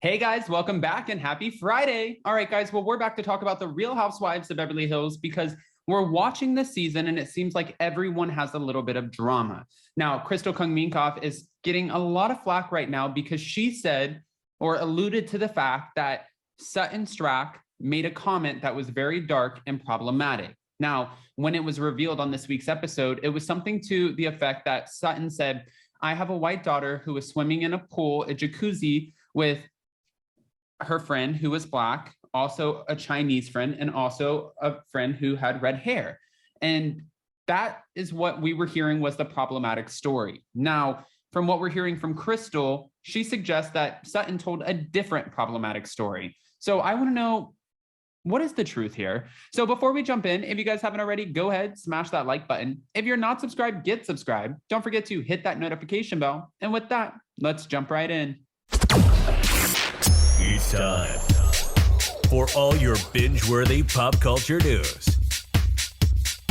Hey guys, welcome back and happy Friday. All right, guys, well, we're back to talk about the Real Housewives of Beverly Hills because we're watching this season and it seems like everyone has a little bit of drama. Now, Crystal Kung Minkoff is getting a lot of flack right now because she said or alluded to the fact that Sutton Stracke made a comment that was very dark and problematic. Now, when it was revealed on this week's episode, it was something to the effect that Sutton said, I have a white daughter who is swimming in a pool, a jacuzzi, with her friend who was Black, also a Chinese friend, and also a friend who had red hair. And that is what we were hearing was the problematic story. Now, from what we're hearing from Crystal, she suggests that Sutton told a different problematic story. So I want to know, what is the truth here? So before we jump in, if you guys haven't already, go ahead, smash that like button. If you're not subscribed, get subscribed. Don't forget to hit that notification bell. And with that, let's jump right in. It's time for all your binge-worthy pop culture news.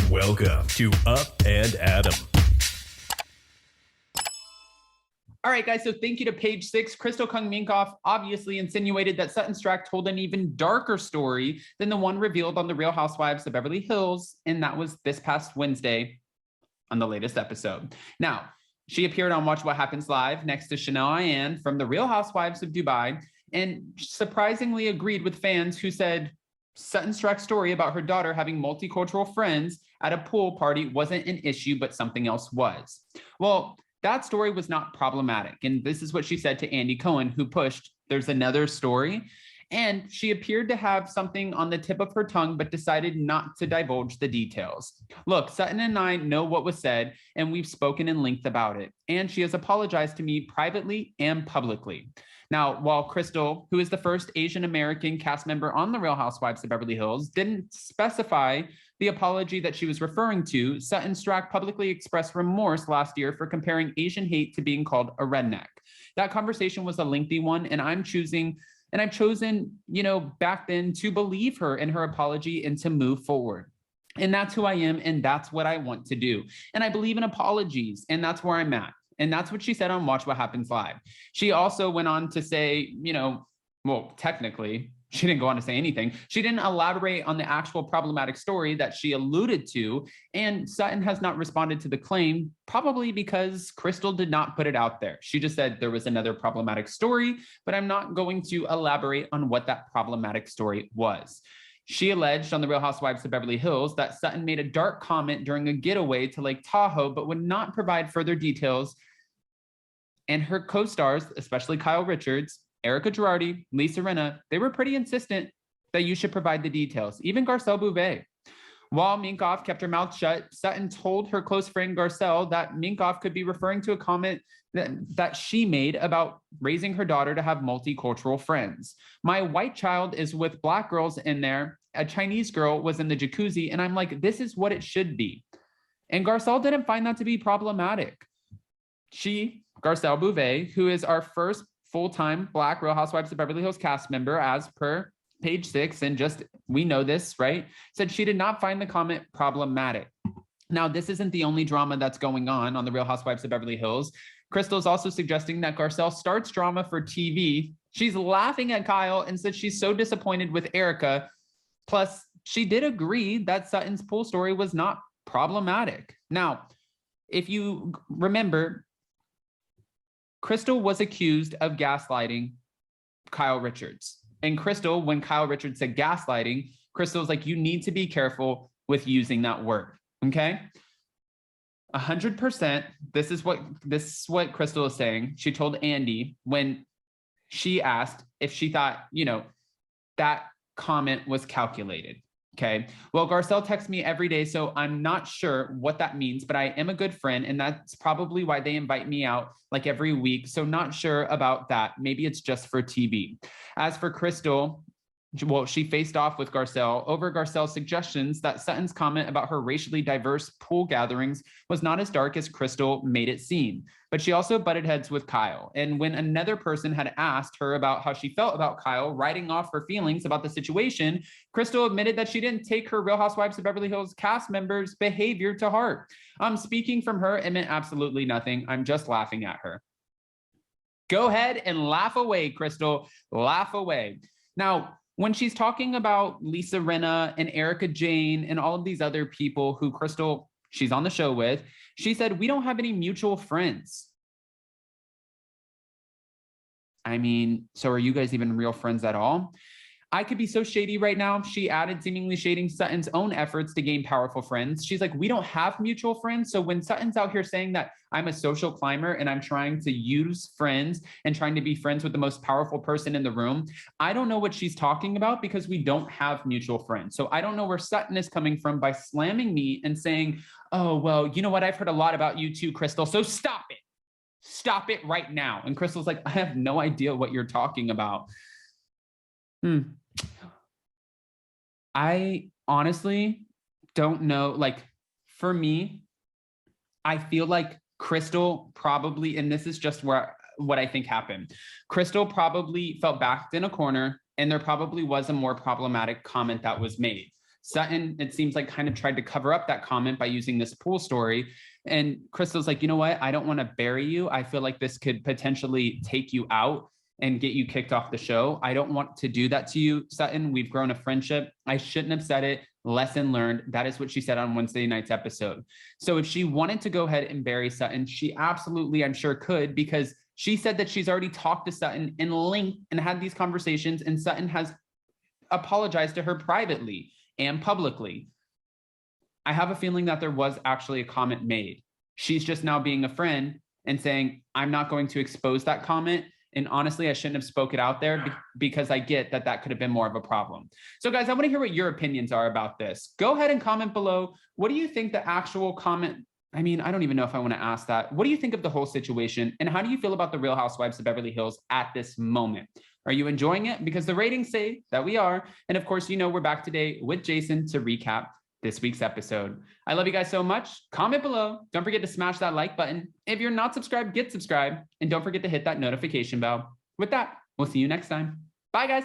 Welcome to Up and Adam. All right, guys, so thank you to page 6. Crystal Kung Minkoff obviously insinuated that Sutton Stracke told an even darker story than the one revealed on The Real Housewives of Beverly Hills, and that was this past Wednesday on the latest episode. Now, she appeared on Watch What Happens Live next to Chanel Ayan from The Real Housewives of Dubai, and surprisingly agreed with fans who said Sutton Stracke's story about her daughter having multicultural friends at a pool party wasn't an issue, but something else was. Well, that story was not problematic. And this is what she said to Andy Cohen, who pushed, there's another story. And she appeared to have something on the tip of her tongue, but decided not to divulge the details. Look, Sutton and I know what was said, and we've spoken in length about it. And she has apologized to me privately and publicly. Now, while Crystal, who is the first Asian American cast member on The Real Housewives of Beverly Hills, didn't specify the apology that she was referring to, Sutton Stracke publicly expressed remorse last year for comparing Asian hate to being called a redneck. That conversation was a lengthy one, and I've chosen, back then to believe her in her apology and to move forward. And that's who I am, and that's what I want to do. And I believe in apologies, and that's where I'm at. And that's what she said on Watch What Happens Live. She also went on to say, technically, she didn't go on to say anything. She didn't elaborate on the actual problematic story that she alluded to. And Sutton has not responded to the claim, probably because Crystal did not put it out there. She just said there was another problematic story, but I'm not going to elaborate on what that problematic story was. She alleged on The Real Housewives of Beverly Hills that Sutton made a dark comment during a getaway to Lake Tahoe, but would not provide further details. And her co-stars, especially Kyle Richards, Erika, Lisa Rinna, they were pretty insistent that you should provide the details, even Garcelle Beauvais. While Minkoff kept her mouth shut, Sutton told her close friend Garcelle that Minkoff could be referring to a comment that she made about raising her daughter to have multicultural friends. My white child is with Black girls in there. A Chinese girl was in the jacuzzi, and I'm like, this is what it should be. And Garcelle didn't find that to be problematic. Garcelle Beauvais, who is our first full-time Black Real Housewives of Beverly Hills cast member as per page 6, and we know this, right? Said she did not find the comment problematic. Now, this isn't the only drama that's going on The Real Housewives of Beverly Hills. Crystal is also suggesting that Garcelle starts drama for TV. She's laughing at Kyle and said she's so disappointed with Erika. Plus, she did agree that Sutton's pool story was not problematic. Now, if you remember, Crystal was accused of gaslighting Kyle Richards. And Crystal, when Kyle Richards said gaslighting, Crystal was like, you need to be careful with using that word, okay? 100%, this is what Crystal is saying. She told Andy when she asked if she thought, that comment was calculated. Okay. Well, Garcelle texts me every day, so I'm not sure what that means, but I am a good friend, and that's probably why they invite me out like every week. So not sure about that. Maybe it's just for TV. As for Crystal, well, she faced off with Garcelle over Garcelle's suggestions that Sutton's comment about her racially diverse pool gatherings was not as dark as Crystal made it seem. But she also butted heads with Kyle. And when another person had asked her about how she felt about Kyle writing off her feelings about the situation, Crystal admitted that she didn't take her Real Housewives of Beverly Hills cast members' behavior to heart. Speaking from her, it meant absolutely nothing. I'm just laughing at her. Go ahead and laugh away, Crystal. Laugh away. Now, when she's talking about Lisa Rinna and Erika Jayne and all of these other people who Crystal, she's on the show with, she said, we don't have any mutual friends. I mean, so are you guys even real friends at all? I could be so shady right now. She added seemingly shading Sutton's own efforts to gain powerful friends. She's like, we don't have mutual friends. So when Sutton's out here saying that I'm a social climber and I'm trying to use friends and trying to be friends with the most powerful person in the room, I don't know what she's talking about because we don't have mutual friends. So I don't know where Sutton is coming from by slamming me and saying, oh, well, you know what? I've heard a lot about you too, Crystal. So stop it. Stop it right now. And Crystal's like, I have no idea what you're talking about. I honestly don't know. Like, for me, I feel like Crystal probably, and this is just what I think happened. Crystal probably felt backed in a corner, and there probably was a more problematic comment that was made. Sutton, it seems like, kind of tried to cover up that comment by using this pool story. And Crystal's like, you know what? I don't want to bury you. I feel like this could potentially take you out and get you kicked off the show. I don't want to do that to you, Sutton. We've grown a friendship. I shouldn't have said it. Lesson learned. That is what she said on Wednesday night's episode. So if she wanted to go ahead and bury Sutton, she absolutely, I'm sure, could, because she said that she's already talked to Sutton in length and had these conversations, and Sutton has apologized to her privately and publicly. I have a feeling that there was actually a comment made. She's just now being a friend and saying, I'm not going to expose that comment. And honestly, I shouldn't have spoke it out there because I get that that could have been more of a problem. So guys, I want to hear what your opinions are about this. Go ahead and comment below. What do you think the actual comment? I mean, I don't even know if I want to ask that. What do you think of the whole situation? And how do you feel about the Real Housewives of Beverly Hills at this moment? Are you enjoying it? Because the ratings say that we are. And of course, you know, we're back today with Jason to recap this week's episode. I love you guys so much. Comment below. Don't forget to smash that like button. If you're not subscribed, get subscribed. And don't forget to hit that notification bell. With that, we'll see you next time. Bye, guys.